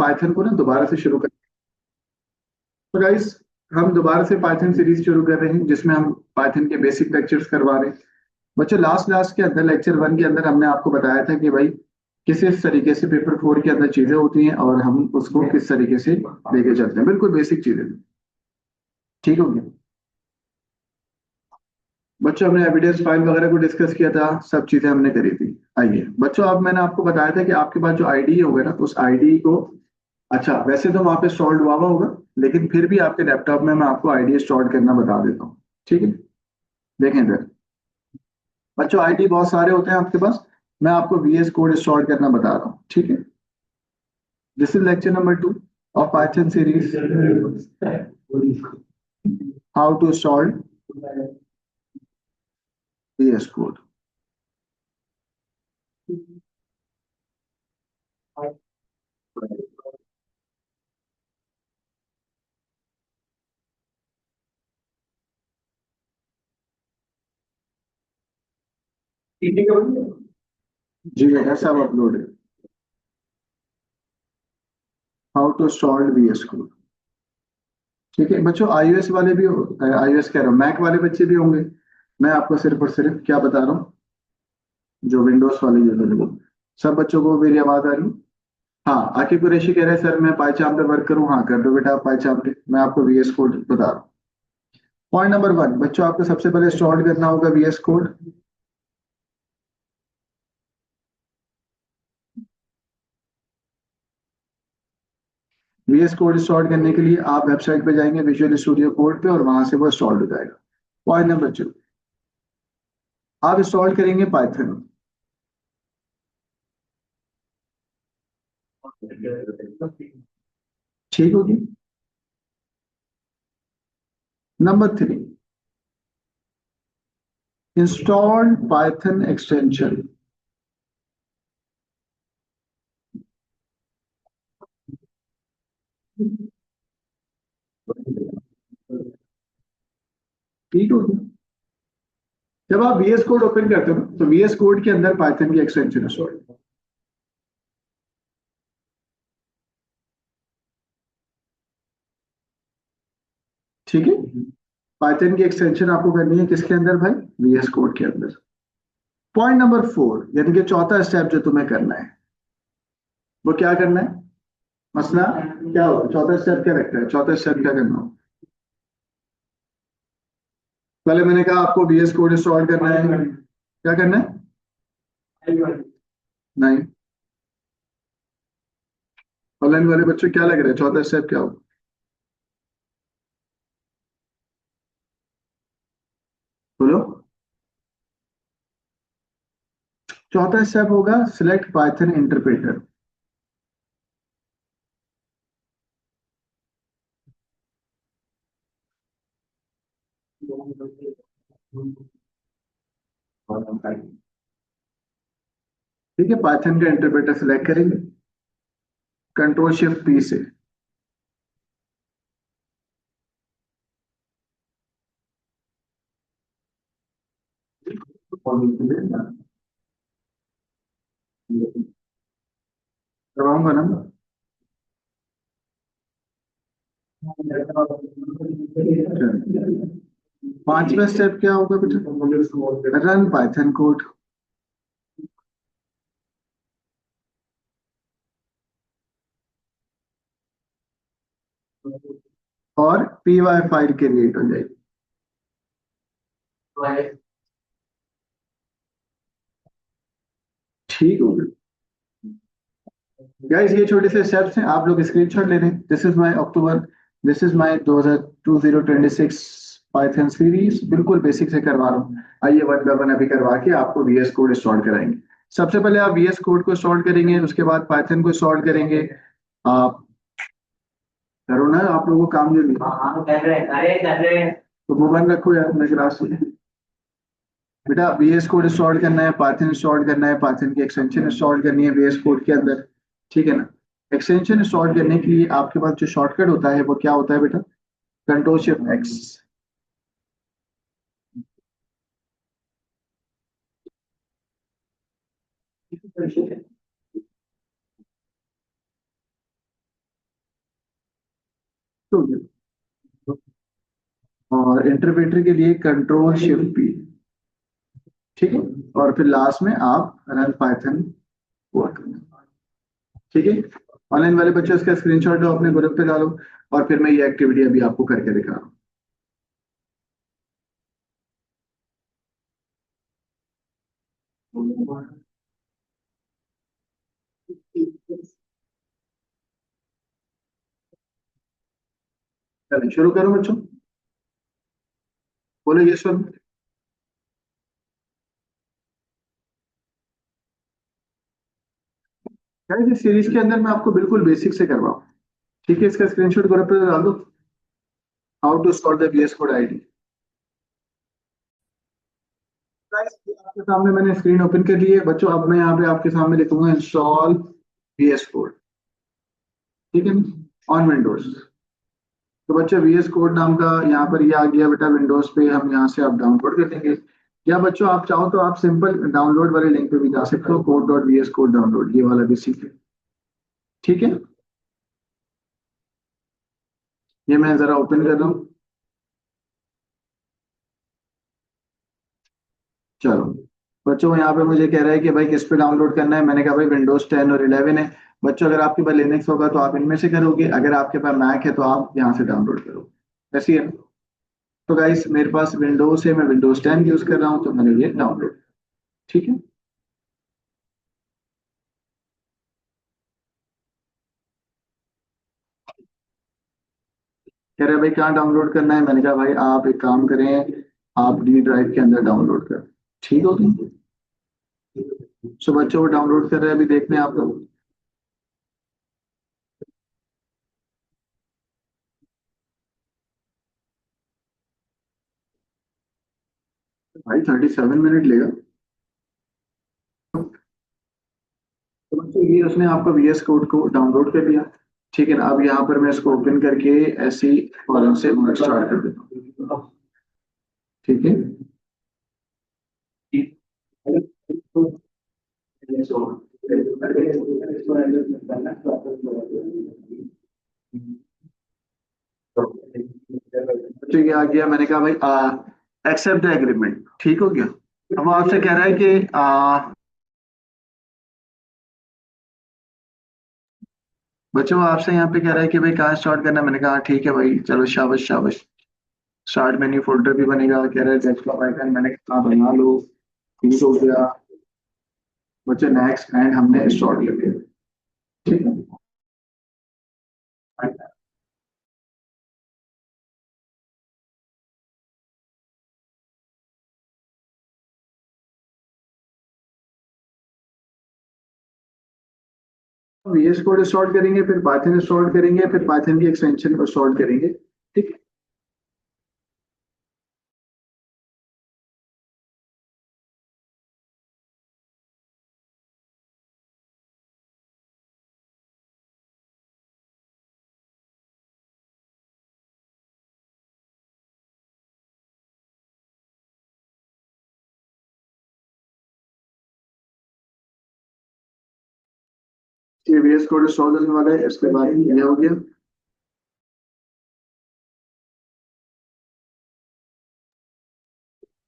Python को ना दोबारा से शुरू कर। तो गाइस, हम दोबारा से पाइथन सीरीज शुरू कर रहे हैं जिसमें हम पाइथन के बेसिक लेक्चर्स करवा रहे हैं। बच्चों, लास्ट क्लास के अंदर लेक्चर 1 के अंदर हमने आपको बताया था कि भाई किस तरीके से पेपर 4 के अंदर चीजें होती हैं और हम उसको किस तरीके से लेके चलते हैं, बिल्कुल बेसिक चीजें। ठीक हो गया बच्चों? हमने एविडेंस फाइल वगैरह को डिस्कस किया था, सब चीजें हमने करी थी। आइए बच्चों, अब मैंने आपको बताया था कि आपके पास जो आईडी होगा ना, उस आईडी को, अच्छा वैसे तो वहां पे इंस्टॉल्ड हुआ होगा, लेकिन फिर भी आपके लैपटॉप में मैं आपको आईडी इंस्टॉल करना बता देता हूँ। ठीक है, देखें इधर बच्चों, आईडी बहुत सारे होते हैं आपके पास। मैं आपको वीएस कोड इंस्टॉल करना बता रहा हूँ। ठीक है, this is lecture number 2 of Python series, how to install VS code. जी बेटा, सब अपलोड है। How to install VS code. ठीक है बच्चों, आईओएस वाले भी, आईओएस कह रहा हूँ, मैक वाले बच्चे भी होंगे। मैं आपको सिर्फ और सिर्फ क्या बता रहा हूँ, जो विंडोज वाले यूजर हैं, सब बच्चों को मेरी आवाज आ रही है? हाँ, आकिब कुरैशी कह रहे हैं सर मैं पाइचाम पे वर्क करूँ। हाँ, कर दो बेटा आप पाइचाम पे। मैं आपको वीएस कोड बता रहा हूँ। पॉइंट नंबर 1 बच्चों, आपको सबसे पहले इंस्टॉल करना होगा VS code. VS code install करने के लिए आप वेबसाइट पे जाएंगे विजुअल स्टूडियो कोड पे, और वहां से वो इंस्टॉल हो जाएगा। पॉइंट नंबर 2, आप इंस्टॉल करेंगे पाइथन। ठीक होगी। Number 3, install Python extension. ठीक होगी। जब आप वीएस कोड ओपन करते हो तो वीएस कोड के अंदर पाइथन की एक्सटेंशन इंस्टॉल। ठीक है, पाइथन की एक्सटेंशन आपको करनी है किसके अंदर भाई? वीएस कोड के अंदर। पॉइंट नंबर 4, यानी कि चौथा स्टेप जो तुम्हें करना है, वो क्या करना है? मसला क्या हो? चौथा स्टेप क्या रखता है? चौथा स्टेप क्या करना हो? पहले मैंने कहा आपको वीएस कोड इंस्टॉल करना है। क्या करना है? नहीं, ऑनलाइन वाले बच्चों क्या लग रहा है चौथा स्टेप क्या हो? बोलो। चौथा स्टेप होगा सिलेक्ट पाइथन इंटरप्रेटर। ठीक है, पाइथन का इंटरप्रेटर सिलेक्ट करेंगे कंट्रोल शिफ्ट पी से। करवाऊंगा ना। 5वां स्टेप क्या होगा बेटा? Run Python code. और पीवाई फाइल क्रिएट हो जाएगी। ठीक हो गया गाइस, ये छोटे से स्टेप्स हैं, आप लोग स्क्रीनशॉट ले लें। This is my October, this is my 2026 Python series, बिल्कुल बेसिक से करवा रहा हूँ। आइए वन बाय वन अभी करवा के आपको वीएस कोड इंस्टॉल कराएंगे। सबसे पहले आप वीएस कोड को इंस्टॉल करेंगे, उसके बाद पाइथन को इंस्टॉल करेंगे। आप करो ना, आप लोगों को काम जो मिला तो वो बंद रखो यार, मैं क्लास में। बेटा वीएस कोड इंस्टॉल करना है, पाइथन इंस्टॉल करना है, पाइथन की एक्सटेंशन इंस्टॉल करनी है वीएस कोड के अंदर। ठीक है ना? एक्सटेंशन इंस्टॉल करने के लिए आपके पास जो शॉर्टकट होता है वो क्या होता है बेटा? Control shift x. तो और इंटरप्रेटर के लिए कंट्रोल शिफ्ट पी, ठीक है। और फिर लास्ट में आप रन पाइथन वर्क करना, ठीक है। ऑनलाइन वाले बच्चे इसका स्क्रीनशॉट लो, अपने ग्रुप पे डालो, और फिर मैं ये एक्टिविटी अभी आपको करके दिखा रहा हूँ। चलिए शुरू करूँ बच्चों, बोलो ये सर। इस सीरीज के अंदर मैं आपको बिल्कुल बेसिक से करवाऊँ, ठीक है। इसका स्क्रीनशॉट ग्रुप पे डाल दो, how to solve the VS code ID. आपके सामने मैंने स्क्रीन ओपन कर ली है बच्चों। अब मैं यहाँ पे आपके सामने लिखूंगा इंस्टॉल VS कोड, ठीक है, ऑन विंडोज। तो बच्चे VS कोड नाम का यहाँ पर ये आ गया बेटा, विंडोज पे हम यहाँ से आप डाउनलोड कर देंगे। या बच्चों आप चाहो तो आप सिंपल डाउनलोड वाले लिंक पे भी जा सकते हो, code.vs कोड डाउनलोड, ये वाला भी सीख, ठीक है। ये मैं जरा ओपन कर रहा हूँ, चलो। बच्चों यहाँ पे मुझे कह रहा है कि भाई किस पे डाउनलोड करना है। मैंने कहा भाई विंडोज 10 और 11 है। बच्चों अगर आपके पास लिनक्स होगा तो आप इनमें से करोगे, अगर आपके पास मैक है तो आप यहाँ से डाउनलोड करो, ऐसी है। तो गाइस मेरे पास विंडोज है, मैं विंडोज 10 यूज कर रहा हूँ, तो मैंने ये डाउनलोड, ठीक है। कह रहे हैं भाई कहाँ डाउनलोड करना है। मैंने कहा भाई आप एक काम करें, आप डी ड्राइव के अंदर डाउनलोड करें, ठीक हो गई। सो बच्चों को डाउनलोड कर रहे हैं, अभी देखते हैं आप लोग। भाई 37 मिनट लेगा। तो बच्चों ये उसने आपका VS कोड को डाउनलोड कर लिया, ठीक है ना। अब यहाँ पर मैं इसको ओपन करके ऐसी कॉलम से स्टार्ट कर देता हूँ, ठीक है। तो ये आ गया, मैंने कहा भाई एक्सेप्ट द एग्रीमेंट, ठीक हो गया। अब वो आपसे कह रहा है कि बच्चों आपसे यहाँ पे कह रहा है कि भाई कहाँ स्टार्ट करना है। मैंने कहा हाँ, ठीक है भाई, चलो शाबाश शाबाश। स्टार्ट मेन्यू फोल्डर भी बनेगा, कह रहा है डेस्कटॉप आइकन, मैंने कहा हाँ, बना लो, ठीक हो गया। बच्चे नेक्स्ट एंड हमने स्टार्ट कर दिया, ठीक है। VS कोड इंस्टॉल करेंगे, फिर पाइथन इंस्टॉल करेंगे, फिर पाइथन की एक्सटेंशन को इंस्टॉल करेंगे, ठीक है। ये VS कोड इंस्टॉल करने वाला है, इसके बाद ये हो गया।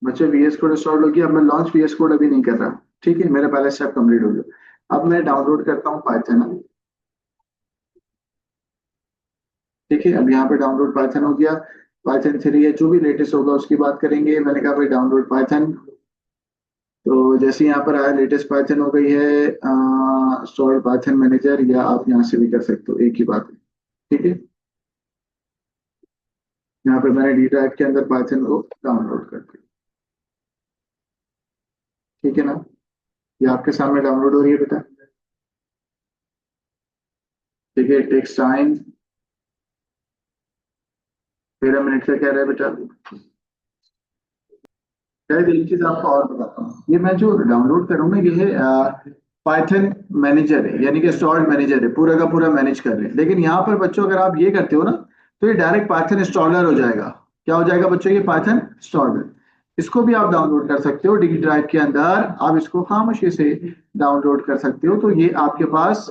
बच्चे VS कोड इंस्टॉल हो गया। अब मैं लॉन्च VS कोड अभी नहीं कर रहा, ठीक है, मेरा पहला स्टेप कंप्लीट हो गया। अब मैं डाउनलोड करता हूँ पाइथन, ठीक है। अब यहाँ पे डाउनलोड पाइथन हो गया। पाइथन 3 है, जो भी लेटेस्ट होगा उसकी बात करेंगे। मैंने कहा भाई डाउनलोड पाइथन, तो जैसे यहाँ पर आया लेटेस्ट पाइथन हो गई है इंस्टॉल पाइथन मैनेजर, या आप यहाँ से भी कर सकते हो, एक ही बात है, ठीक है। यहाँ पे मैंने डी ड्राइव के अंदर पाइथन को डाउनलोड कर दिया, ठीक है ना। ये आपके सामने डाउनलोड हो रही है बेटा, ठीक है। टेक्स टाइम 13 मिनट का कह रहा है बेटा। शायद एक चीज आपको और बताता हूँ, ये मैं जो डाउनलोड करूंगा ये है पाइथन मैनेजर है, यानी कि इंस्टॉल्ड मैनेजर है, पूरा का पूरा मैनेज कर रहे हैं। लेकिन यहाँ पर बच्चों अगर आप ये करते हो ना, तो ये डायरेक्ट पाइथन इंस्टॉलर हो जाएगा। क्या हो जाएगा बच्चों, ये पाइथन इंस्टॉलर। इसको भी आप डाउनलोड कर सकते हो डी ड्राइव के अंदर, आप इसको खामोशी से डाउनलोड कर सकते हो। तो ये आपके पास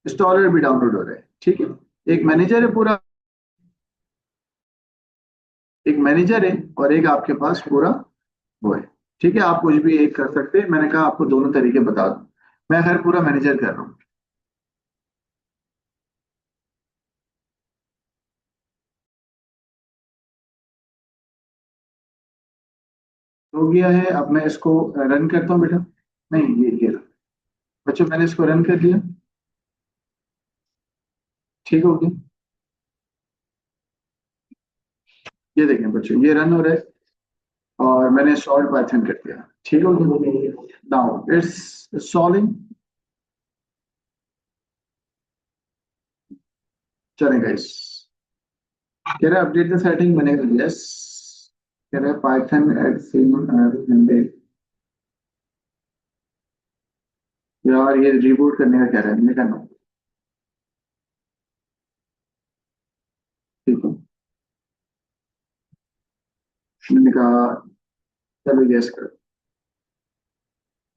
इंस्टॉलर भी डाउनलोड हो रहा है, ठीक है। एक मैनेजर है पूरा, एक मैनेजर है और एक आपके पास पूरा वो है। ठीक है, आप कुछ भी एक कर सकते हैं, मैंने कहा आपको दोनों तरीके बता दूं। मैं खैर पूरा मैनेजर कर रहा हूँ। हो गया है, अब मैं इसको रन करता हूँ बेटा। नहीं, ये रहा। बच्चों मैंने इसको रन कर दिया। ठीक हो गया। ये देखें बच्चों, ये रन हो रहा है और मैंने सॉल्व पाइथन कर दिया। ठीक हो गया। Now it's solving. चलेगा इस। कह रहा है अपडेट द सेटिंग, मैंने कर दिया यस। कह रहा है पाइथन एट सिम। यार ये रिबूट करने का कह रहा है, मैंने कहा no। ठीक है, मैंने कहा चलो यस करो।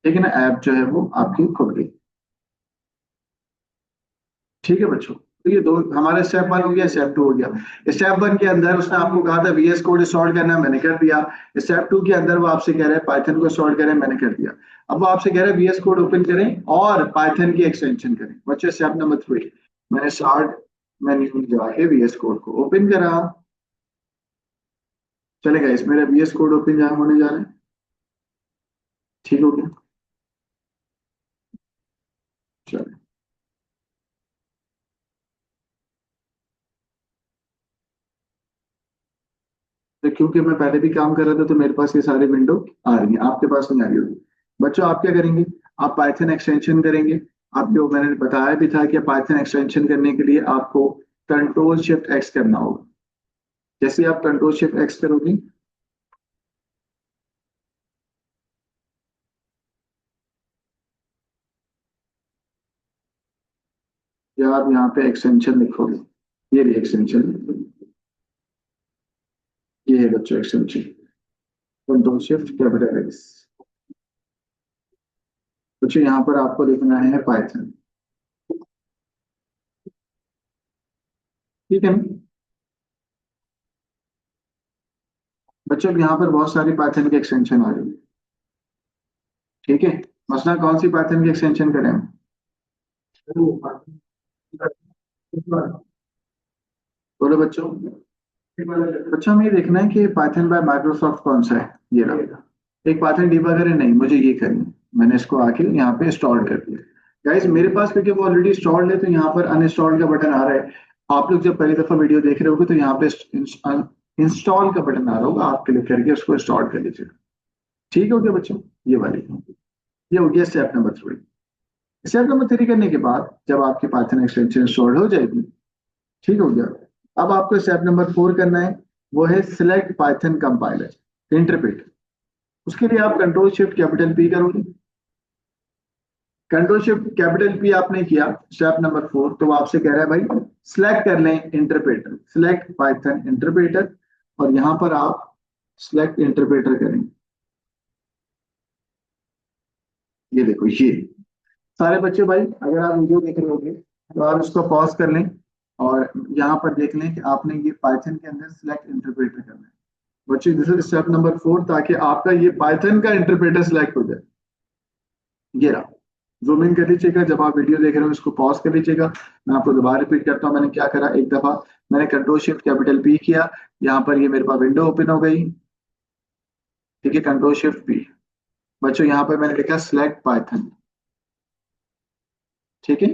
ठीक है ना, ऐप जो है वो आपकी खुल गई। ठीक है बच्चों, तो ये दो हमारा स्टेप वन हो गया, स्टेप टू हो गया। स्टेप वन के अंदर उसने आपको कहा था वीएस कोड सॉल्व करना, मैंने कर दिया। स्टेप टू के अंदर वो आपसे कह रहा है पाइथन को सॉल्व करें, मैंने कर दिया। अब वो आपसे कह रहा है वीएस कोड ओपन करें और पाइथन की एक्सटेंशन करें। बच्चों स्टेप नंबर थ्री, मैंने स्टार्ट मेन्यू में जाके वीएस कोड को ओपन करा। चलेगा, इस मेरा वीएस कोड ओपन जहाँ होने जा रहा है। ठीक हो गया। चलो, तो क्योंकि मैं पहले भी काम कर रहा था तो मेरे पास ये सारी विंडो आ रही है, आपके पास नहीं आ रही होगी। बच्चों आप क्या करेंगे, आप पाइथन एक्सटेंशन करेंगे। आपको मैंने बताया भी था कि पाइथन एक्सटेंशन करने के लिए आपको कंट्रोल शिफ्ट एक्स करना होगा। जैसे आप कंट्रोल शिफ्ट एक्स करोगे, या आप यहाँ पे एक्सटेंशन लिखोगे, ये भी एक्सटेंशन, ये है बच्चों extension, control shift capital x. बच्चों यहाँ पर आपको लिखना है पाइथन। ठीक है ना? बच्चों यहाँ पर बहुत सारी पाइथन की एक्सटेंशन आ रही है। ठीक है, मसला कौन सी पाइथन की एक्सटेंशन करें हम? बोलो बच्चों। बच्चों हमें ये देखना है कि पाइथन बाय माइक्रोसॉफ्ट कौन सा है। ये रहा। एक पाइथन डिबगर है, नहीं मुझे ये करनी है। मैंने इसको आके यहाँ पे इंस्टॉल कर दिया। गाइस मेरे पास क्योंकि वो ऑलरेडी इंस्टॉल्ड है तो यहाँ पर अनइंस्टॉल का बटन आ रहा है। आप लोग जब पहली दफा वीडियो देख रहे होगे तो यहाँ पे इंस्टॉल का बटन आ रहा होगा, आप क्लिक करके उसको इंस्टॉल कर लीजिएगा। ठीक हो गया बच्चों, ये वाली, ये हो गया step number three. Step number three करने के बाद जब आपकी पाइथन एक्सटेंशन इंस्टॉल हो जाएगी, ठीक हो गया, अब आपको स्टेप नंबर फोर करना है। वो है सिलेक्ट पाइथन कंपाइलर इंटरप्रेटर। उसके लिए आप कंट्रोल शिफ्ट कैपिटल पी करोगे। कंट्रोल शिफ्ट कैपिटल पी आपने किया, स्टेप नंबर फोर, तो वो आपसे कह रहा है भाई सिलेक्ट कर लें इंटरप्रेटर, सिलेक्ट पाइथन इंटरप्रेटर। और यहां पर आप सिलेक्ट इंटरप्रेटर करेंगे। ये देखो, ये सारे बच्चे भाई अगर आप वीडियो देख रहे होंगे तो आप इसको पॉज कर लें और यहाँ पर देख लें कि आपने ये पाइथन के अंदर सिलेक्ट इंटरप्रेटर करना है। बच्चे this is step number four, ताकि आपका ये पाइथन का इंटरप्रेटर सिलेक्ट हो जाए। ये रहा। जूम इन कर लीजिएगा, जब आप वीडियो देख रहे हो इसको पॉज कर लीजिएगा। मैं आपको दोबारा रिपीट करता हूँ, मैंने क्या करा, एक दफा मैंने कंट्रोल शिफ्ट कैपिटल पी किया। यहाँ पर ये मेरे पास विंडो ओपन हो गई। ठीक है, कंट्रोल शिफ्ट पी। बच्चों यहाँ पर मैंने लिखा सिलेक्ट पाइथन। ठीक है,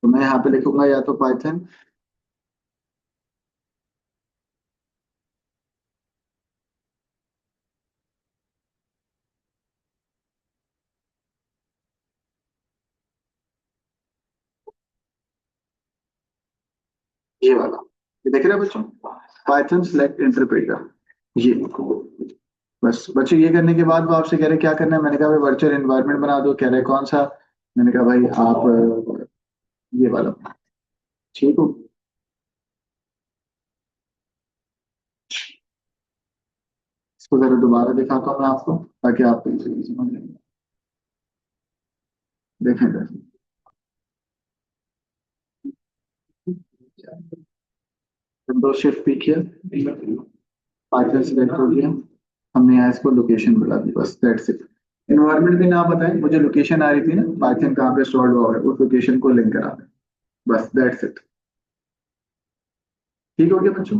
तो मैं यहाँ पे लिखूंगा या तो पाइथन, ये वाला, ये देख रहे हैं बच्चों, पाइथन सिलेक्ट इंटरप्रेटर। ये बस बच्चों, ये करने के बाद वो आपसे कह रहे क्या करना है। मैंने कहा भाई वर्चुअल एनवायरनमेंट बना दो। कह रहे कौन सा? मैंने कहा भाई आप ये वाला। ठीक हो, इसको जरा दोबारा दिखाता हूँ मैं आपको, ताकि आप समझ लें। देखें जरा। विंडोज शिफ्ट पी किया, पाइथन सिलेक्ट हो गया, हमने यहाँ इसको लोकेशन बुला दी, बस दैट्स इट। इन्वायरमेंट भी ना बताएं, मुझे लोकेशन आ रही थी ना पाइथन कहाँ पे स्टोर्ड हुआ है, उस लोकेशन को लिंक करा दें, बस दैट्स इट। ठीक हो गया बच्चों,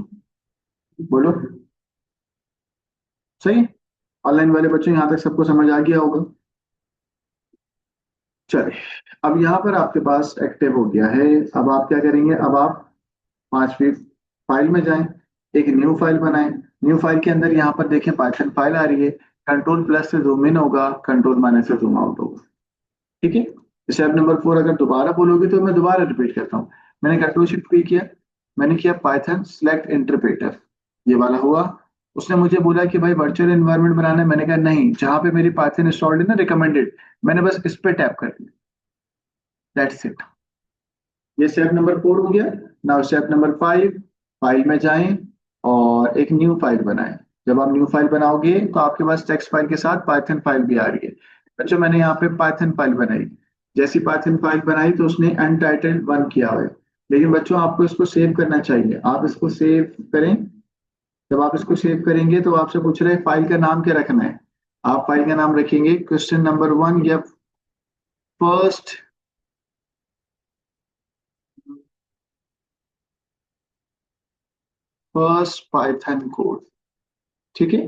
बोलो सही। ऑनलाइन वाले बच्चों यहाँ तक सबको समझ आ गया होगा। चलिए, अब यहाँ पर आपके पास एक्टिव हो गया है। अब आप क्या करेंगे, अब आप 5वीं फाइल में जाएं, एक न्यू फाइल बनाएं। न्यू फाइल के अंदर यहाँ पर देखें पाइथन फाइल आ रही है, कंट्रोल प्लस से जूम इन होगा, कंट्रोल माइनस से जूम आउट होगा। ठीक है, स्टेप नंबर 4 अगर दोबारा बोलोगे तो मैं दोबारा रिपीट करता हूँ। मैंने कंट्रोल शिफ्ट पी किया, मैंने किया पाइथन सेलेक्ट इंटरप्रेटर, ये वाला हुआ। उसने मुझे बोला कि भाई वर्चुअल एनवायरनमेंट बनाना है, मैंने कहा नहीं, जहां पे मेरी पाइथन इंस्टॉल्ड है ना रिकमेंडेड, मैंने बस इस पे टैप कर दिया, दैट्स इट। ये स्टेप नंबर 4 हो गया। नाउ स्टेप नंबर 5, फाइल में जाएं और एक न्यू फाइल बनाएं। जब आप न्यू फाइल बनाओगे तो आपके पास टेक्स्ट फाइल के साथ पाइथन फाइल भी आ रही है। बच्चों मैंने यहाँ पे पाइथन फाइल बनाई, जैसी पाइथन फाइल बनाई तो उसने अनटाइटल्ड 1 किया हुआ है, लेकिन बच्चों आपको इसको सेव करना चाहिए, आप इसको सेव करें। जब आप इसको सेव करेंगे तो आपसे पूछ रहे हैं फाइल का नाम क्या रखना है। आप फाइल का नाम रखेंगे क्वेश्चन नंबर 1 या फर्स्ट फर्स्ट पाइथन कोड। ठीक है,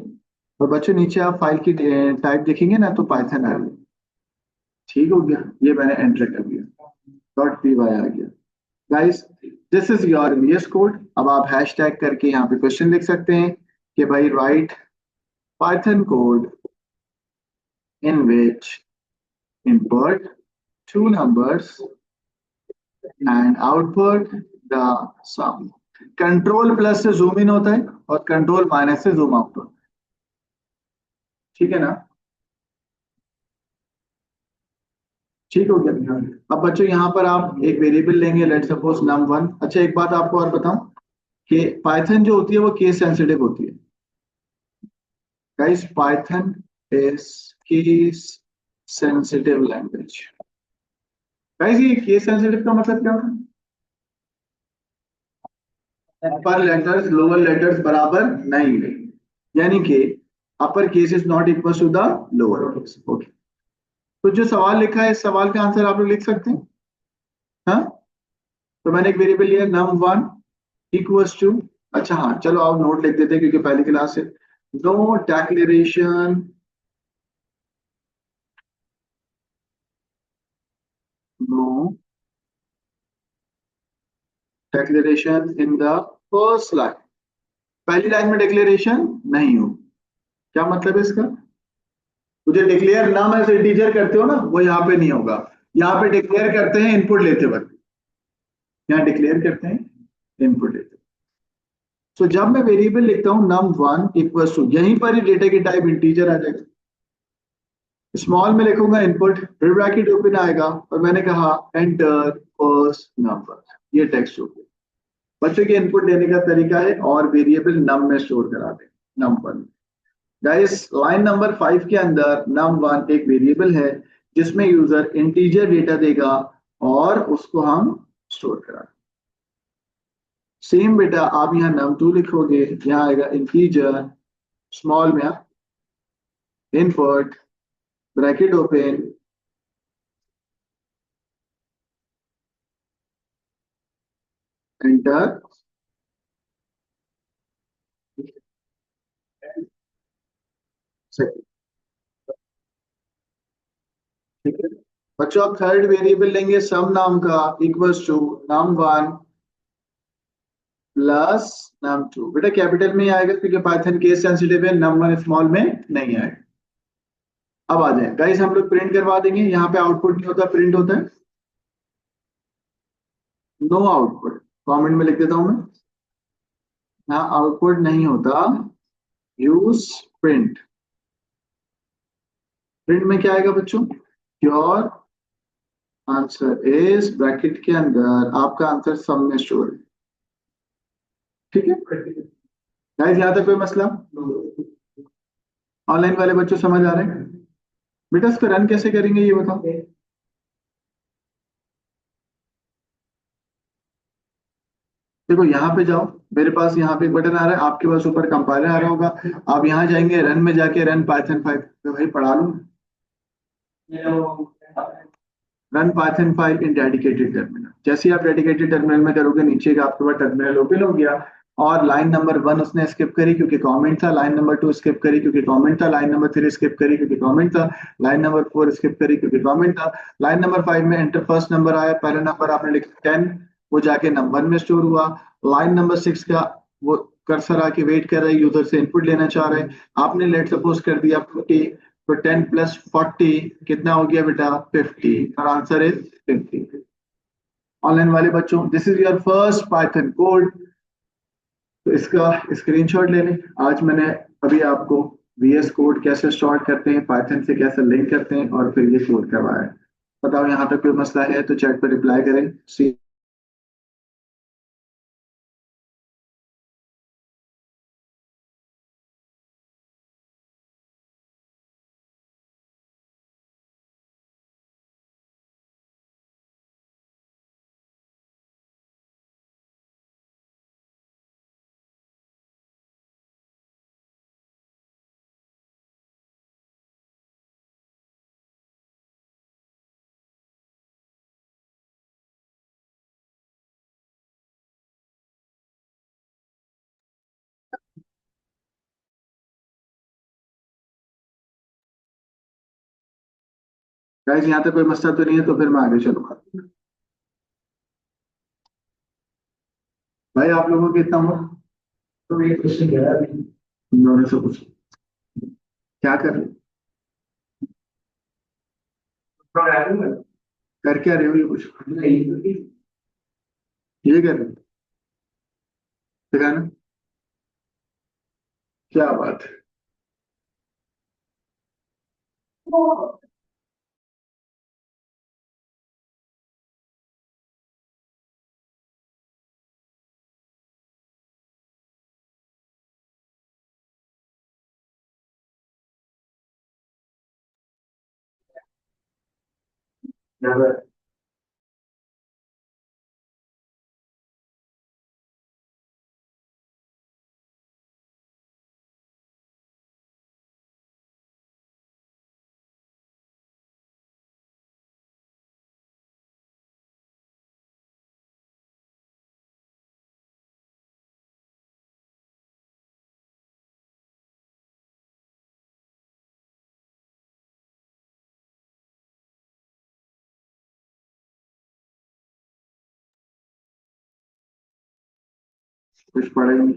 और बच्चों नीचे आप फाइल की टाइप देखेंगे ना तो पाइथन आ गया। ठीक हो गया, ये मैंने एंटर कर दिया, डॉट पी वाई आ गया। Guys, this is your VS code. अब आप हैश टैग करके यहाँ पे क्वेश्चन लिख सकते हैं कि भाई right Python code in which input two numbers and output the sum। Control plus से जूम इन होता है और कंट्रोल माइनस से जूम आउट होता है। ठीक है ना, ठीक हो गया। अब बच्चों यहाँ पर आप एक वेरिएबल लेंगे, लेट सपोज num1। अच्छा एक बात आपको और बताऊं कि पाइथन जो होती है वो केस सेंसिटिव होती है। Guys, Python is case sensitive language. Guys, ये केस सेंसिटिव का मतलब क्या होता है? अपर लेटर्स लोअर लेटर्स बराबर नहीं है, यानी कि upper case is not equal to the lower case. Okay, तो जो सवाल लिखा है इस सवाल का आंसर आप लोग लिख सकते हैं। हाँ, तो मैंने एक वेरिएबल लिया num1 इक्वल्स टू, अच्छा हाँ चलो आप नोट लिख देते हैं क्योंकि पहली क्लास से, no declaration, no declaration in the first line. पहली लाइन में डिक्लेरेशन नहीं हो, क्या मतलब है इसका? मुझे डिक्लेयर नाम ऐसे इंटीजर करते हो ना, वो यहाँ पे नहीं होगा। यहाँ पे डिक्लेयर करते हैं इनपुट लेते वक्त, यहाँ डिक्लेयर करते हैं इनपुट लेते। सो जब मैं वेरिएबल लिखता हूँ num1 इक्वल टू, यहीं पर ही डेटा की टाइप इंटीजर आ जाएगा। स्मॉल में लिखूंगा इनपुट, फिर ब्रैकेट ओपन आएगा और मैंने कहा एंटर फर्स्ट नंबर, ये टेक्स्ट हो गया। बच्चों के इनपुट देने का तरीका है और वेरिएबल नम में स्टोर करा दें, num1। गाइस, लाइन नंबर 5 के अंदर num1 एक वेरिएबल है जिसमें यूजर इंटीजर डेटा देगा और उसको हम स्टोर करा दें। सेम बेटा आप यहाँ num2 लिखोगे, यहाँ आएगा इंटीजर, स्मॉल में इनपुट, ब्रैकेट ओपन, एंटर। ठीक है बच्चों, आप थर्ड वेरिएबल लेंगे सम नाम का equals to num1 plus num2। बेटा कैपिटल में ही आएगा क्योंकि पाइथन केस सेंसिटिव है, num1 स्मॉल में नहीं आएगा। अब आ जाए गाइस, हम लोग प्रिंट करवा देंगे, यहाँ पे आउटपुट नहीं होता, प्रिंट होता है नो आउटपुट। कमेंट में लिख देता हूं मैं, यहाँ आउटपुट नहीं होता, यूज प्रिंट। प्रिंट में क्या आएगा बच्चों? योर आंसर इज, ब्रैकेट के अंदर आपका आंसर सम में स्टोर है। ठीक है गाइस, यहाँ तक कोई मसला? ऑनलाइन वाले बच्चों समझ आ रहे हैं? बेटा इसको रन कैसे करेंगे ये बताओ। देखो यहाँ पे जाओ, मेरे पास यहाँ पे एक बटन आ रहा है, आपके पास ऊपर कंपाइलर आ रहा होगा। आप यहाँ जाएंगे, रन में जाके रन पाइथन 5, तो भाई पढ़ा लूँ, रन पाइथन 5 इन डेडिकेटेड टर्मिनल। जैसे ही आप डेडिकेटेड टर्मिनल में करोगे, नीचे का आपके पास टर्मिनल ओपन हो गया। और लाइन नंबर 1 उसने स्किप करी क्योंकि कमेंट था, लाइन नंबर 2 स्किप करी क्योंकि कमेंट था, लाइन नंबर 3 स्किप करी क्योंकि कमेंट था, लाइन नंबर 4 स्किप करी क्योंकि कमेंट था। लाइन नंबर 5 में एंटर फर्स्ट नंबर आया, पहला नंबर आपने लिखा 10, वो जाके नंबर 1 में स्टोर हुआ। लाइन नंबर 6 का वो कर्सर आके वेट कर रहे, यूजर से इनपुट लेना चाह रहे हैं। आपने लेट सपोज कर दिया 50, तो 10 प्लस 40 कितना हो गया बेटा? 50, और आंसर इज 50। ऑनलाइन वाले बच्चों, this is your first Python code. तो इसका स्क्रीनशॉट ले लें। आज मैंने अभी आपको वीएस कोड कैसे स्टार्ट करते हैं, पाइथन से कैसे लिंक करते हैं, और फिर ये कोड करवाया है। बताओ यहाँ तक कोई मसला है तो चैट पर रिप्लाई करें। सी गाइस, यहाँ तक कोई मसला तो नहीं है, तो फिर मैं आगे चलूंगा। भाई आप लोगों को कितना हुआ? तो ये क्वेश्चन गया अभी इन दोनों से पूछ, क्या कर रहे हो? कर क्या रहे हो ये कुछ? ये कर रहे हो? दिखाना। क्या बात है। कुछ पढ़े नहीं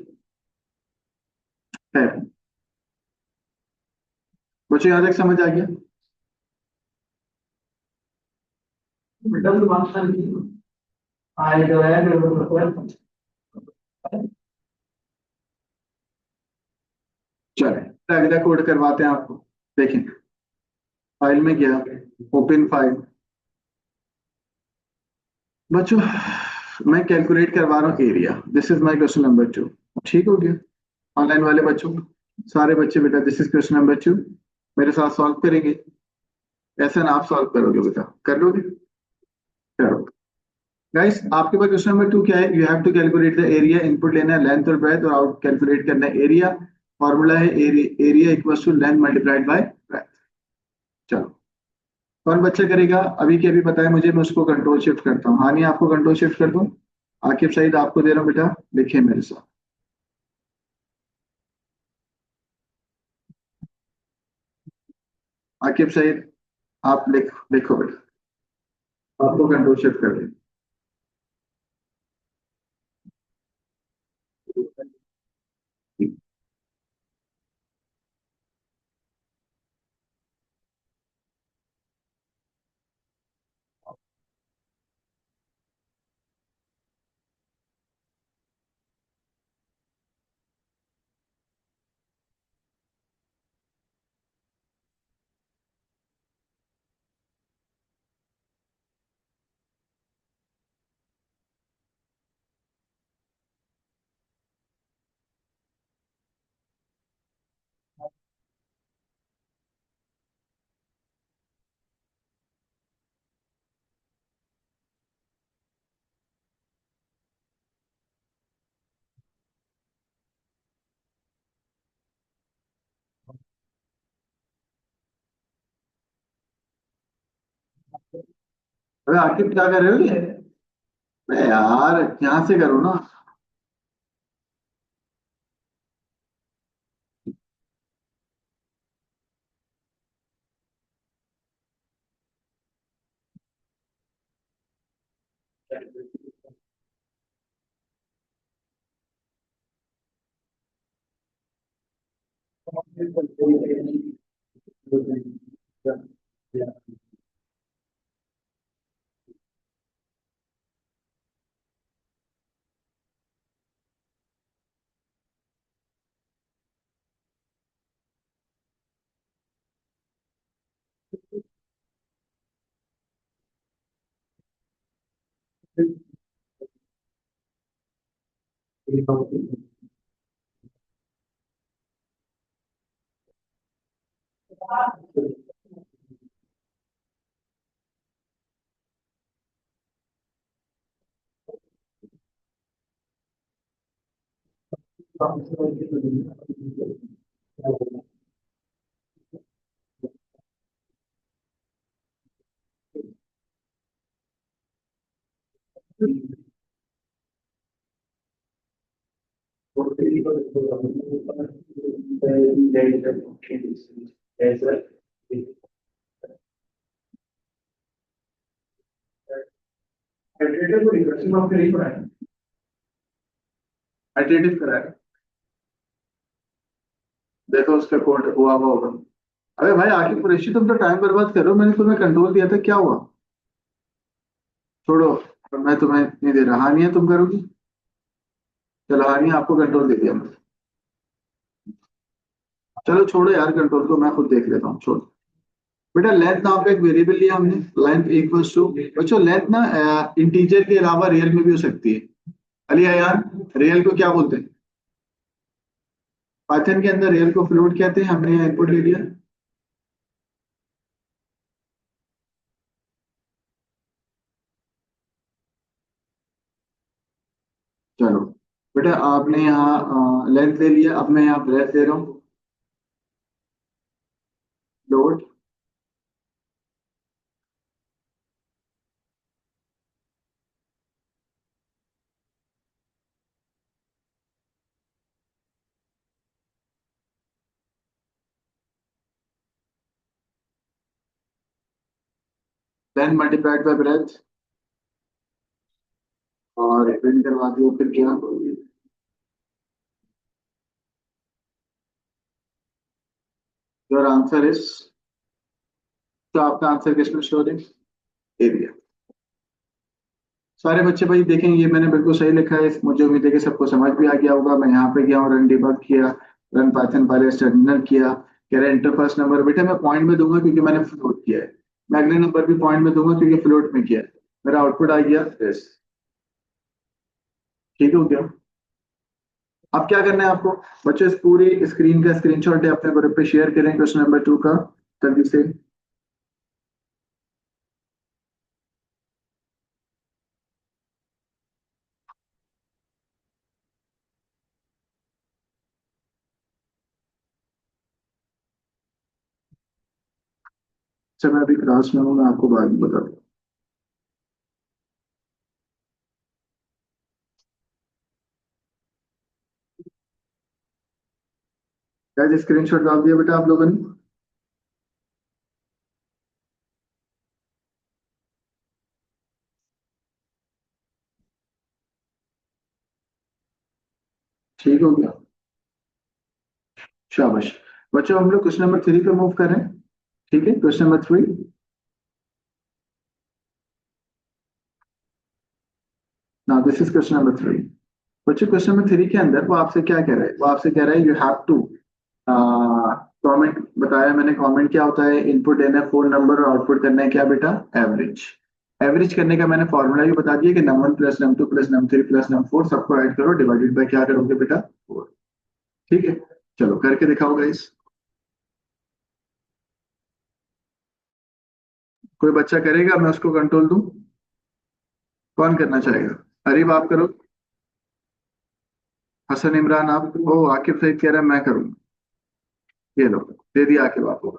है? मुझे यहाँ तक समझ आ गया। चले अगला कोड करवाते हैं आपको। देखें, फाइल में गया, ओपन फाइल। बच्चों, मैं कैलकुलेट करवा रहा हूँ area. This is my question number 2। ठीक हो गया? ऑनलाइन वाले बच्चों, सारे बच्चे बेटा, दिस इज क्वेश्चन नंबर 2, मेरे साथ सॉल्व करेंगे। ऐसा ना आप सॉल्व करोगे बेटा, कर लोगे? करो। गाइस, आपके पास क्वेश्चन नंबर 2 क्या है? You have to calculate the area. Input लेना है लेंथ और ब्रेथ, और आउट कैलकुलेट करना है एरिया। फॉर्मूला है area equals to length multiplied by breadth. चलो, कौन बच्चा करेगा? अभी के अभी बताया मुझे, मैं उसको कंट्रोल शिफ्ट करता हूँ। हाँ, नहीं आपको कंट्रोल शिफ्ट कर दूं? आकिब सईद आपको दे रहा हूँ बेटा, लिखिए मेरे साथ। आकिब सईद, आप लिखो बेटा, आपको कंट्रोल शिफ्ट कर दें। अरे आखिर क्या कर रहे हो ये? अरे यार यहाँ से करो ना। एडिटिव कराया। देखो उसका कोड हुआ होगा। अरे भाई आखिर कुरैशी तुम तो टाइम बर्बाद करो, मैंने तुम्हें कंट्रोल दिया था, क्या हुआ? छोड़ो, अब मैं तुम्हें नहीं दे रहा। हानिया तुम करोगी? चलो हानिया आपको कंट्रोल दे दिया मैंने। चलो छोड़ो यार, कंट्रोल को मैं खुद देख लेता हूँ, छोड़ो। बेटा लेंथ नाम का एक वेरिएबल लिया हमने, लेंथ इक्वल्स टू। बच्चों लेंथ ना इंटीजर के अलावा रियल में भी हो सकती है। अली यार, रियल को क्या बोलते हैं? पाइथन के अंदर रियल को फ्लोट कहते हैं, हमने यहाँ इनपुट ले लिया। चलो बेटा आपने यहाँ लेंथ ले लिया, अब मैं यहाँ ब्रेथ दे रहा हूँ। Dot length multiplied by breath, और प्रिंट करवा दिया। फिर क्या? योर आंसर इज, तो आपका आंसर किसमें शोर है? एरिया। सारे बच्चे भाई देखेंगे, ये मैंने बिल्कुल सही लिखा है। मुझे उम्मीद है कि सबको समझ भी आ गया होगा। मैं यहाँ पे गया हूँ, रन डिबग किया, रन पाइथन पायलट टर्मिनल किया। कह रहे एंटर फर्स्ट नंबर। बेटा मैं पॉइंट में दूंगा क्योंकि मैंने फ्लोट किया है। मैं अगले नंबर भी पॉइंट में दूंगा क्योंकि फ्लोट में किया है। मेरा आउटपुट आ गया यस। ठीक हो गया। अब क्या करना है आपको? बच्चों इस पूरी स्क्रीन का स्क्रीनशॉट है, अपने ग्रुप पे शेयर करें क्वेश्चन नंबर 2 का, जल्दी से। अच्छा मैं अभी क्लास में हूँ, मैं आपको बाद में बता दूँ। क्या स्क्रीनशॉट डाल दिया बेटा आप लोगों ने? ठीक हो गया। शाबाश। बच्चों हम लोग क्वेश्चन नंबर 3 पे मूव कर रहे हैं। ठीक है, question number 3। Now this is question number 3। बच्चों क्वेश्चन नंबर 3 के अंदर वो आपसे क्या कह रहा है? वो आपसे कह रहा है यू हैव टू कमेंट। बताया मैंने कमेंट क्या होता है। इनपुट देना है फोन नंबर और आउटपुट करना है क्या बेटा? एवरेज। एवरेज करने का मैंने फॉर्मूला भी बता दिया कि num one plus num two plus num three plus num four सबको ऐड करो, डिवाइडेड बाय क्या करोगे बेटा? 4। ठीक है, चलो करके दिखाओ गाइस। कोई बच्चा करेगा, मैं उसको कंट्रोल दूं? कौन करना चाहेगा? अरीब आप करो। हसन इमरान आप। ओ आकिब सईद कह रहा है मैं करूँ। ये लो, दे दिया आकिब आपको।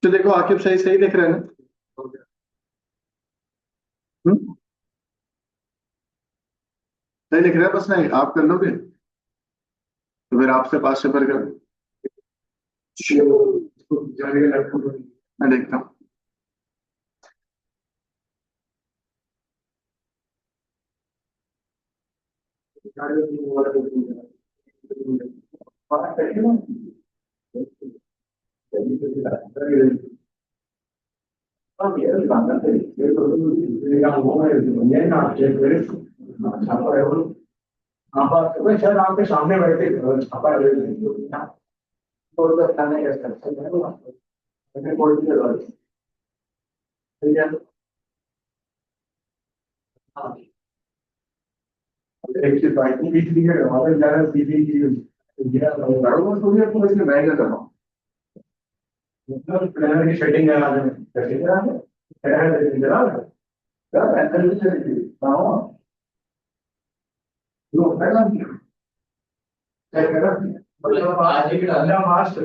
तो देखो आकिब सही सही लिख रहे हैं ना? सही लिख रहे हैं, बस नहीं आप कर लोगे तो फिर आपसे 5 पेपर कर। मैं देखता हूँ। शायद आपके सामने बैठे छापा महंगा कर रहा हूँ। सेटिंग आज ही मार्च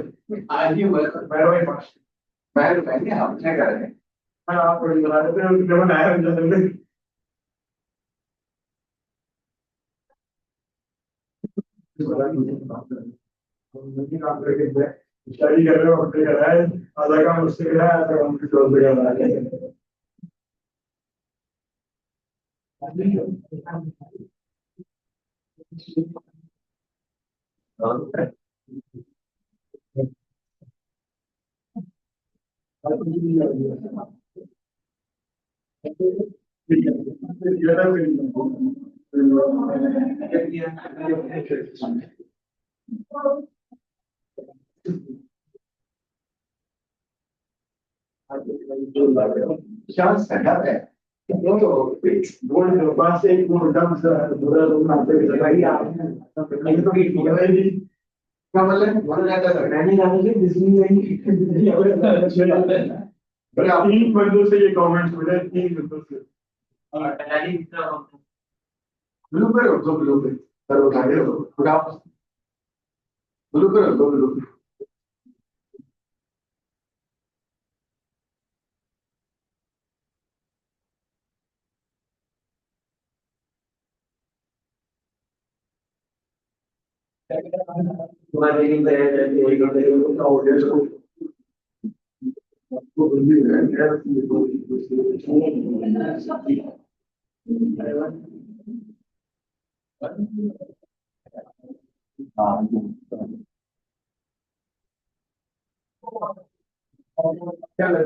आज ही हुआ था, मैं तो महंगे हमने कर रहे हैं। आप बना देते हैं जब आया स्टडी कर रहे हो अपने कर रहा है आधा काम उससे कर रहा है आधा काम क्लोज कर रहा है चांस सेटअप है। बोल पास से एक मोटा सा पूरा रूम आते हैं भाई आपने नहीं तो एक मोबाइल भी क्या मतलब बोल रहा था मैंने जाने से डिज्नी नहीं बड़ा 3 बंदों से ये कमेंट्स मिले 3 बंदों से ब्लू करो दो ब्लू पे करो उठा के उठाओ ब्लू करो दो ब्लू। तुम्हारे लिए तैयार है एक घंटे का ऑडियंस को क्या लगा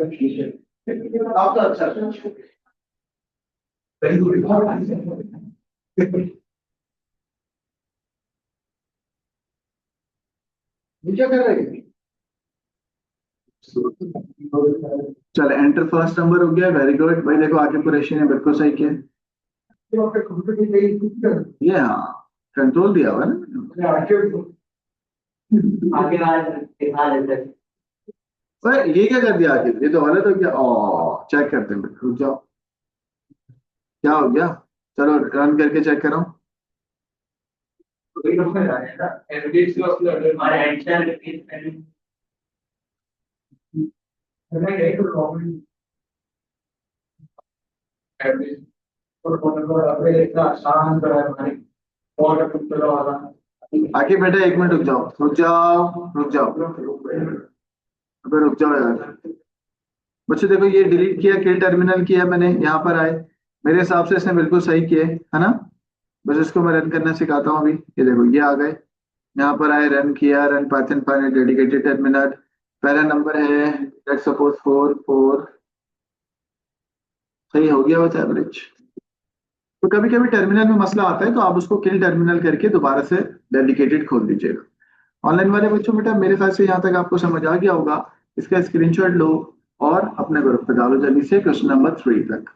आप तो अच्छा वेरी गुड क्या कर रहे हैं। चल एंटर फर्स्ट नंबर हो गया वेरी गुड भाई देखो आगे पूरेशी ने बिल्कुल सही किया। ये हाँ कंट्रोल दिया हुआ ना। आगे आज दिखा लेते हैं पर ये क्या कर दिया आगे ये तो गलत हो गया ओ चेक करते हैं रुक जाओ क्या हो गया। चलो रन करके चेक करो। आगे बेटा 1 मिनट रुक जाओ रुक जाओ रुक जाओ अबे रुक जाओ यार। बच्चे देखो ये डिलीट किया किल टर्मिनल किया मैंने यहाँ पर आए मेरे हिसाब से इसने बिल्कुल सही किए है ना। बस इसको मैं रन करना सिखाता हूँ अभी ये देखो ये आ गए यहाँ पर आए रन किया run Python final dedicated terminal पहला नंबर है लेट्स सपोज 4 4 सही हो गया बस एवरेज। तो कभी कभी टर्मिनल में मसला आता है तो आप उसको किल टर्मिनल करके दोबारा से डेडिकेटेड खोल दीजिएगा ऑनलाइन वाले बच्चों बेटा मेरे ख्याल से यहाँ तक आपको समझ आ गया होगा। इसका स्क्रीनशॉट लो और अपने ग्रुप पे डालो जल्दी से क्वेश्चन नंबर 3 तक।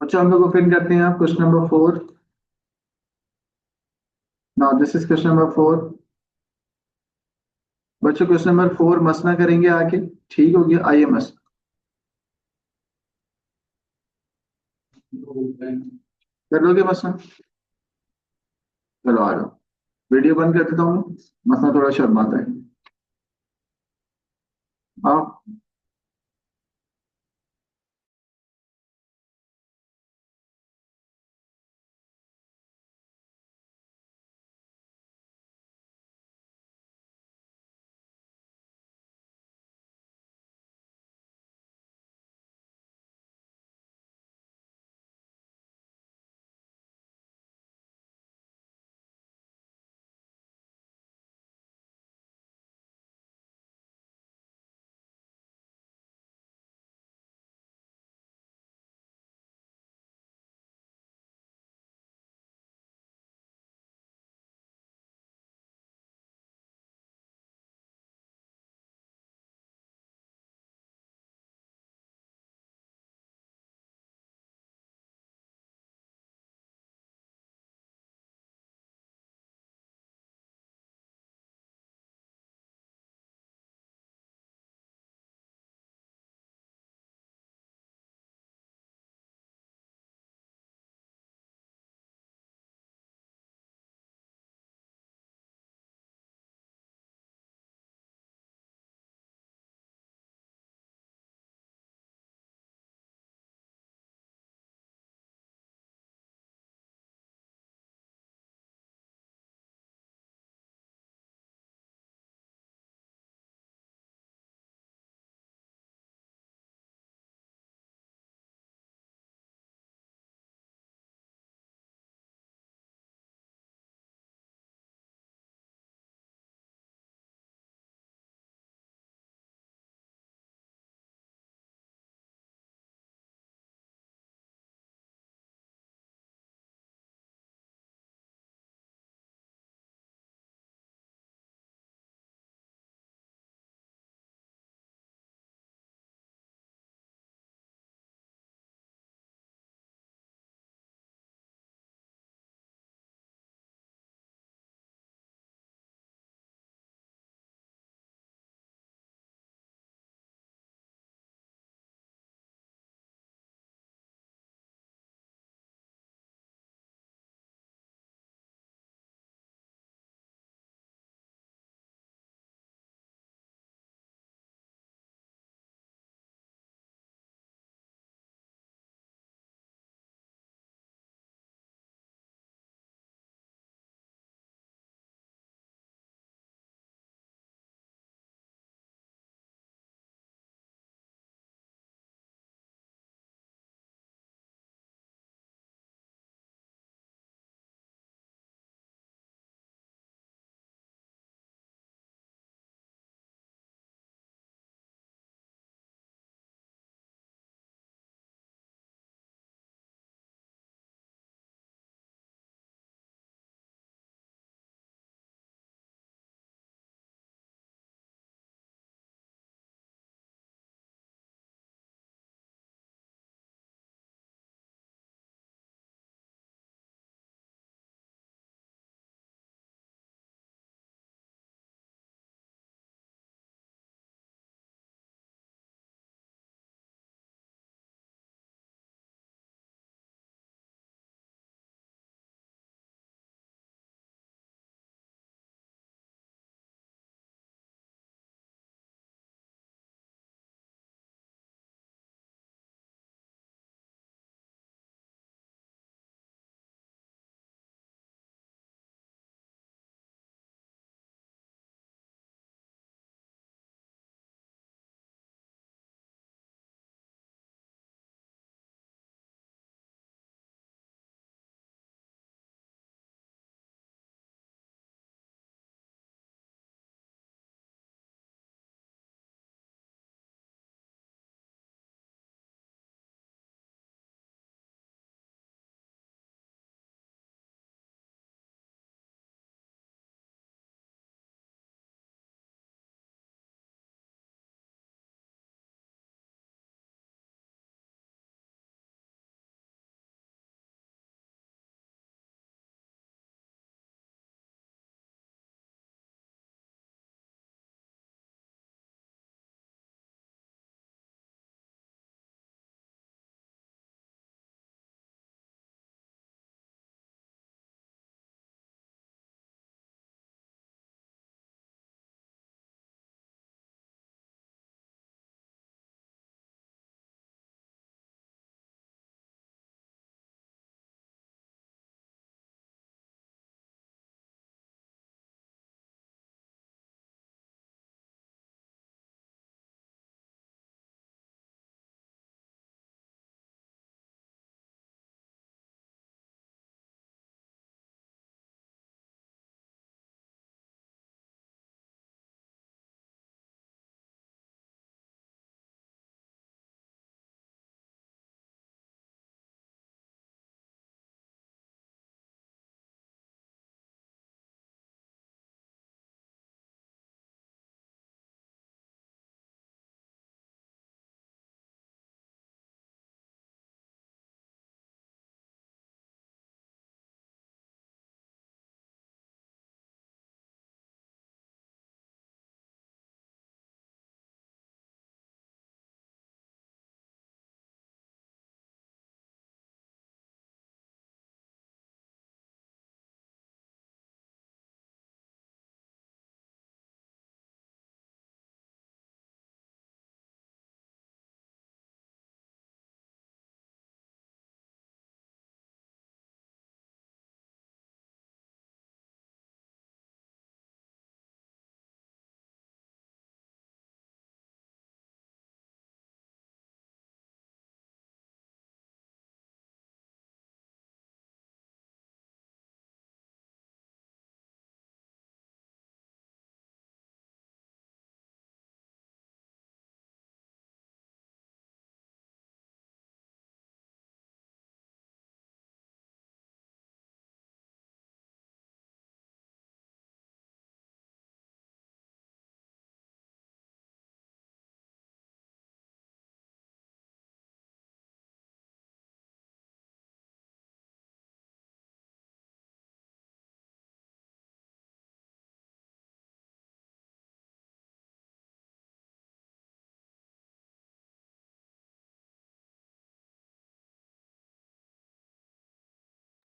बच्चों हम लोग ओपन करते हैं आप question number 4। Now this is question number 4। बच्चों क्वेश्चन नंबर 4 मसना करेंगे आके। ठीक हो गया, आइए मस कर लोगे मसना? चलो आ जाओ। वीडियो बंद कर देता हूँ, मसना थोड़ा शर्माता है। आप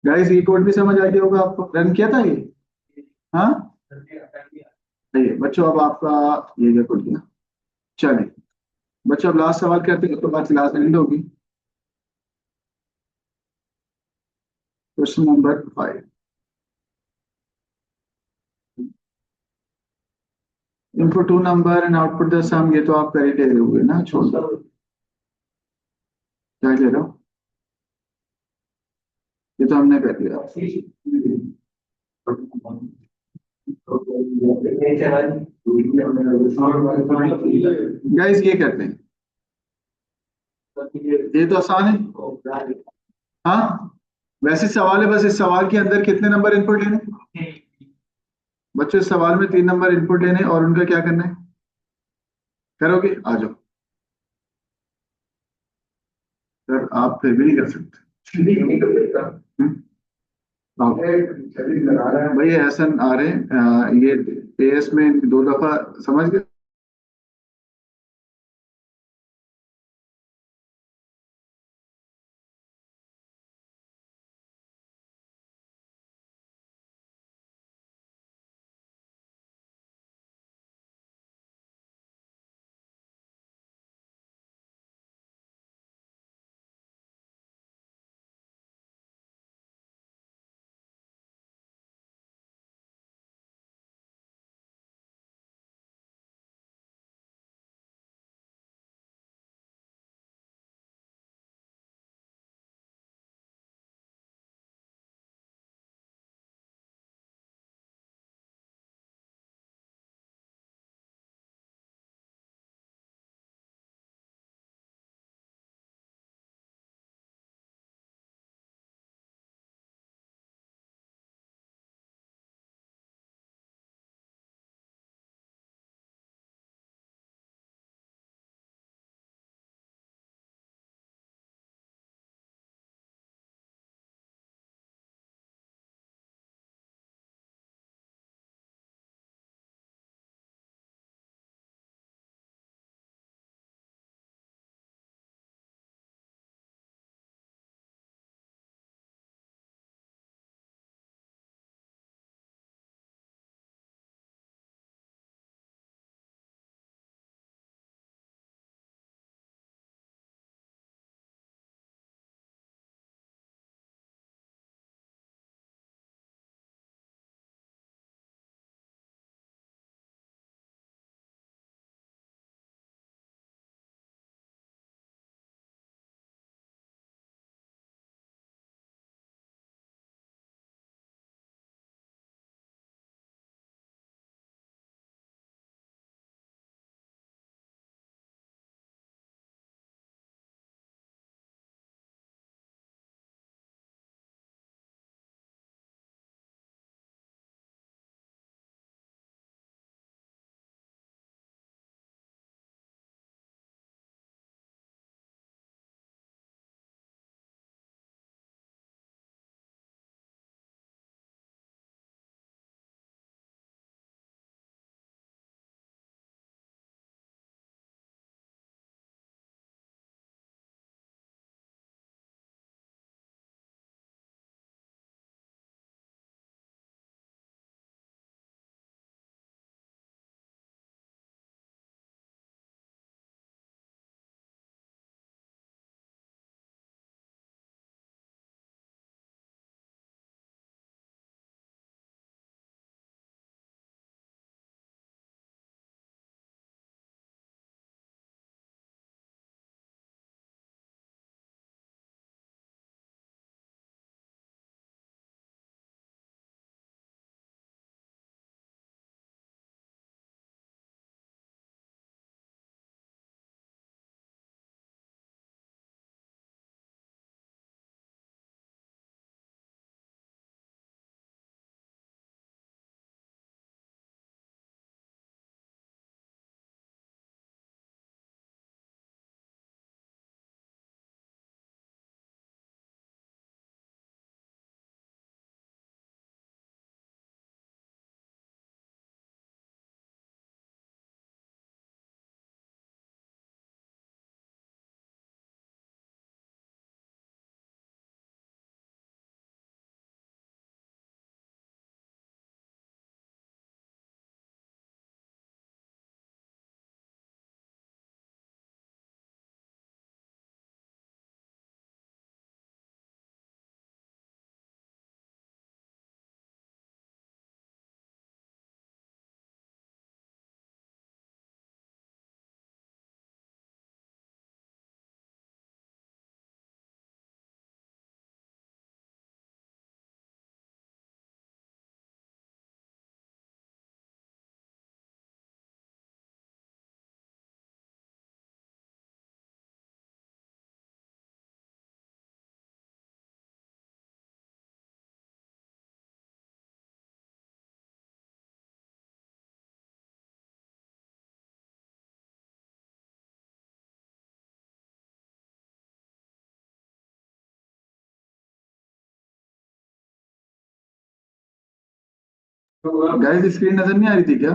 गाइस ये कोड भी समझ आ गया होगा आपको, रन किया था ये? हाँ, ये बच्चों अब आपका ये क्या कोड किया। चलिए बच्चों अब लास्ट सवाल करते हैं, उसके बाद क्लास एंड होगी। Question number 5, input two number and output the sum, ये तो आप कर ही ले रहे होगे ना, छोड़ दो। क्या ले रहे हो, ये तो हमने कर दिया। गाइस ये करते हैं, ये तो आसान है। हाँ, वैसे सवाल है, बस इस सवाल के अंदर कितने नंबर इनपुट लेने बच्चों, इस सवाल में 3 नंबर इनपुट लेने और उनका क्या करना है, करोगे? आ जाओ सर, आप फिर भी नहीं कर सकते। आओ। भाई एहसन आ रहे हैं, ये एएस में 2 दफा समझ गए। गाइस स्क्रीन नजर नहीं आ रही थी क्या?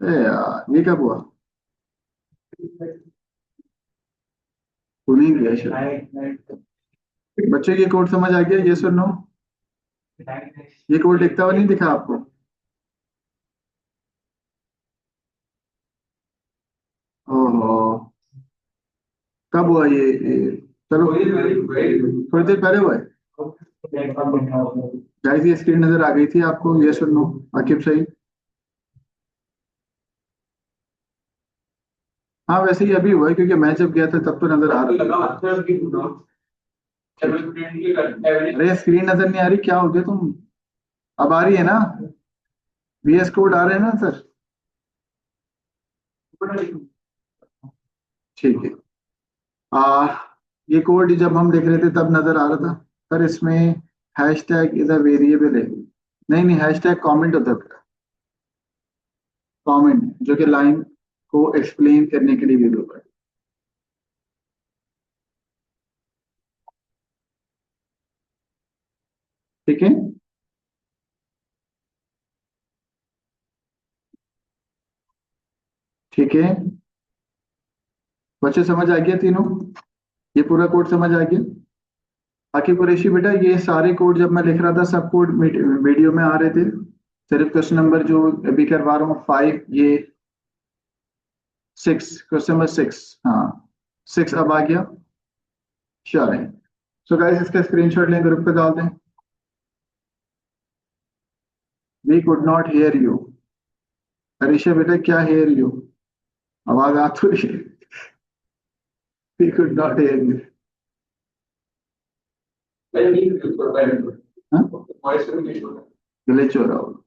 ए यार ये कब हुआ? नहीं किया शायद। बच्चे ये कोड समझ आ गया, ये सुनो। ये कोड दिखता हुआ नहीं दिखा आपको? ओहो, कब हुआ चलो थोड़ी देर पहले हुआ है। गाइस ये स्क्रीन नजर आ गई थी आपको, ये सुनो। आकिब सही। हाँ वैसे ही अभी हुआ है, क्योंकि मैं जब गया था तब तो नजर आ रहा था। अरे स्क्रीन नजर नहीं आ रही, क्या हो गया तुम? अब आ रही है ना? VS कोड आ रहे हैं ना सर? ठीक है। आ ये कोड जब हम लिख रहे थे तब नजर आ रहा था सर, इसमें hash tag is a variable है। नहीं नहीं, हैश टैग कॉमेंट होता है। कॉमेंट जो कि लाइन को एक्सप्लेन करने के लिए यूज होता है। ठीक है। ठीक है, बच्चे समझ आ गया तीनों? ये पूरा कोड समझ आ गया? बाकी कुरैशी बेटा, ये सारे कोड जब मैं लिख रहा था सब कोड वीडियो में आ रहे थे। सिर्फ क्वेश्चन नंबर जो अभी करवा रहा हूँ 5, ये 6, क्वेश्चन नंबर 6। हाँ 6 अब आ गया। चलें। सो गाइस इसका स्क्रीनशॉट लें, ग्रुप पे डाल दें। We could not hear you. Arisha बेटा क्या हेयर यू? आवाज आ तो रही है। We could not hear you. Glitch हो रहा होगा।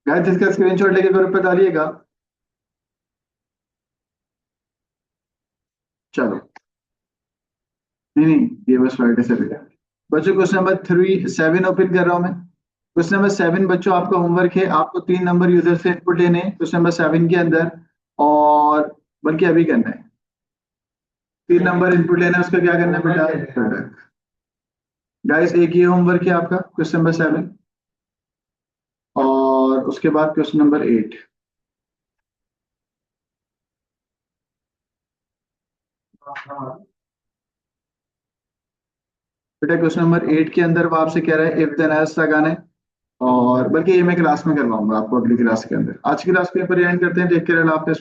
गाइस जिसका स्क्रीनशॉट लेके ग्रुप पे डालिएगा। चलो। नहीं नहीं, ये बस फ्राइडे से बेटा। बच्चों क्वेश्चन नंबर 7 ओपन कर रहा हूं मैं। क्वेश्चन नंबर 7 बच्चों आपका होमवर्क है, आपको 3 नंबर यूजर से इनपुट लेने हैं क्वेश्चन नंबर 7 के अंदर। और बल्कि अभी करना है। 3 नंबर इनपुट लेना है, उसका क्या करना है बेटा? गाइस एक ये होमवर्क है आपका क्वेश्चन नंबर 7, और उसके बाद क्वेश्चन नंबर 8। बेटा क्वेश्चन नंबर 8 के अंदर वो आपसे कह रहा है इफ देन एल्स लगाना है। और बल्कि ये मैं क्लास में करवाऊंगा आपको, अगली क्लास के अंदर। आज की क्लास को यहाँ पर एंड करते हैं, टेक केयर, अल्लाह हाफिज़।